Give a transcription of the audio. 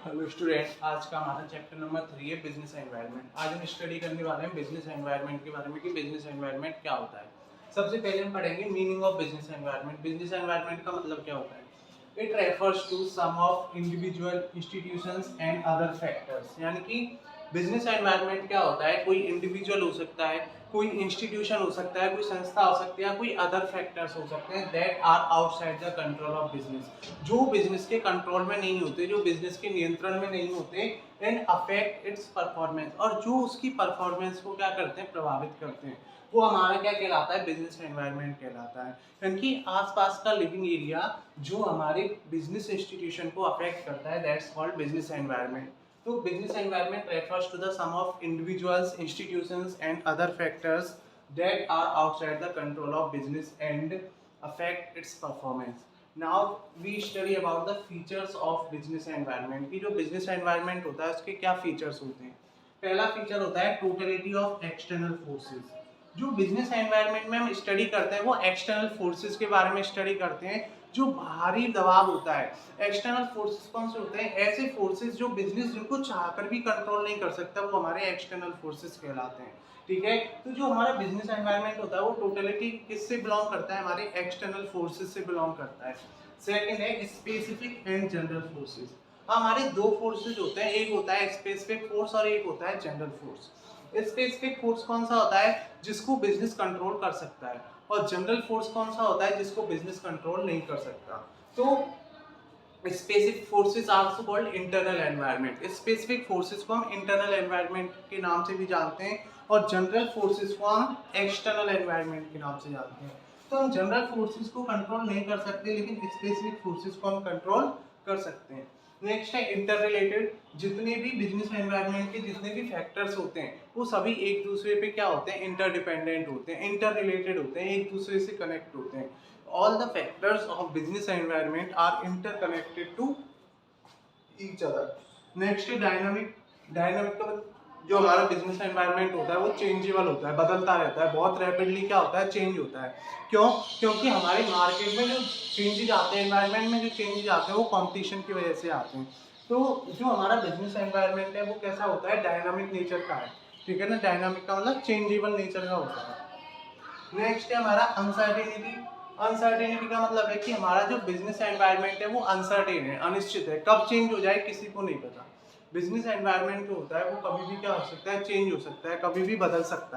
Hello student, आज का हमारा चैप्टर नंबर 3 है बिजनेस एनवायरनमेंट। आज हम स्टडी करने वाले हैं बिजनेस एनवायरनमेंट के बारे में कि बिजनेस एनवायरनमेंट क्या होता है। सबसे पहले हम पढ़ेंगे meaning of business environment. Business environment का मतलब क्या होता है। It refers to sum of individual institutions and other factors. यानी कि बिजनेस एनवायरनमेंट क्या होता है, कोई इंडिविजुअल हो सकता है, कोई इंस्टीट्यूशन हो सकता है, कोई संस्था हो सकती है, कोई अदर फैक्टर्स हो सकते हैं that are outside the control of business, जो बिजनेस के कंट्रोल में नहीं होते, जो बिजनेस के नियंत्रण में नहीं होते, एंड अफेक्ट इट्स परफॉर्मेंस, और जो उसकी परफॉर्मेंस को क्या करते हैं, प्रभावित करते हैं, वो हमारा क्या कहलाता है, बिजनेस एनवायरनमेंट कहलाता है। क्योंकि आसपास का लिविंग एरिया जो हमारे बिजनेस इंस्टीट्यूशन को अफेक्ट करता है, दैट्स कॉल्ड बिजनेस एनवायरनमेंट। तो business environment refers to the sum of individuals, institutions and other factors that are outside the control of business and affect its performance. Now we study about the features of business environment कि जो business environment होता है उसके क्या features होते हैं। पहला feature होता है टोटलिटी ऑफ एक्सटर्नल फोर्सेस। जो बिजनेस एनवायरनमेंट में हम स्टडी करते हैं वो एक्सटर्नल फोर्सेस के बारे में स्टडी करते हैं, जो बाहरी दबाव होता है। एक्सटर्नल फोर्सेस कौन से होते हैं, ऐसे फोर्सेस जो बिजनेस जिनको चाहकर भी कंट्रोल नहीं कर सकता, वो हमारे एक्सटर्नल फोर्सेस कहलाते हैं। ठीक है, तो जो हमारा बिजनेस एनवायरनमेंट होता है वो टोटलिटी किससे बिलोंग करता है, हमारे एक्सटर्नल फोर्सेस से बिलोंग करता है। सेकंड है स्पेसिफिक एंड जनरल फोर्सेस। हमारे दो फोर्सेस होते हैं, एक होता है स्पेसिफिक फोर्स और एक होता है जनरल फोर्स। स्पेसिफिक फोर्स कौन सा होता है, जिसको बिजनेस कंट्रोल कर सकता है, और जनरल फोर्स कौन सा होता है, जिसको बिजनेस कंट्रोल नहीं कर सकता। तो specific forces also called internal environment. Specific forces को हम इंटरनल एनवायरनमेंट के नाम से भी जानते हैं और जनरल फोर्सेस को हम एक्सटर्नल एनवायरनमेंट के नाम से जानते हैं। तो हम जनरल फोर्सेस को कंट्रोल नहीं कर सकते, लेकिन स्पेसिफिक फोर्सेस को हम कंट्रोल कर सकते हैं। नेक्स्ट है इंटर रिलेटेड। जितने भी बिजनेस एनवायरनमेंट के जितने भी फैक्टर्स होते हैं वो सभी एक दूसरे पे क्या होते हैं, इंटरडिपेंडेंट होते हैं, इंटर रिलेटेड होते हैं, एक दूसरे से कनेक्ट होते हैं। All the factors of business environment are interconnected to each other. Next है डायनामिक। डायनामिक का जो हमारा बिजनेस एनवायरनमेंट होता है वो चेंजेबल होता है, बदलता रहता है, बहुत रैपिडली क्या होता है, चेंज होता है। क्यों? क्योंकि हमारे मार्केट में जो चेंजेज आते हैं, एनवायरनमेंट में जो चेंजेज आते हैं वो कंपटीशन की वजह से आते हैं। तो जो हमारा बिजनेस एनवायरनमेंट है वो कैसा होता है, डायनामिक नेचर का है। ठीक है ना, डायनामिक का मतलब चेंजेबल नेचर का होता है। नेक्स्ट है हमारा अनसर्टेनिटी। अनसर्टेनिटी का मतलब है कि हमारा जो बिजनेस एनवायरनमेंट है वो अनसर्टेन है, अनिश्चित है, कब चेंज हो जाए किसी को नहीं पता। बिजनेस एनवायरनमेंट जो होता है वो कभी भी क्या हो सकता है, चेंज हो सकता है, कभी भी बदल सकता है।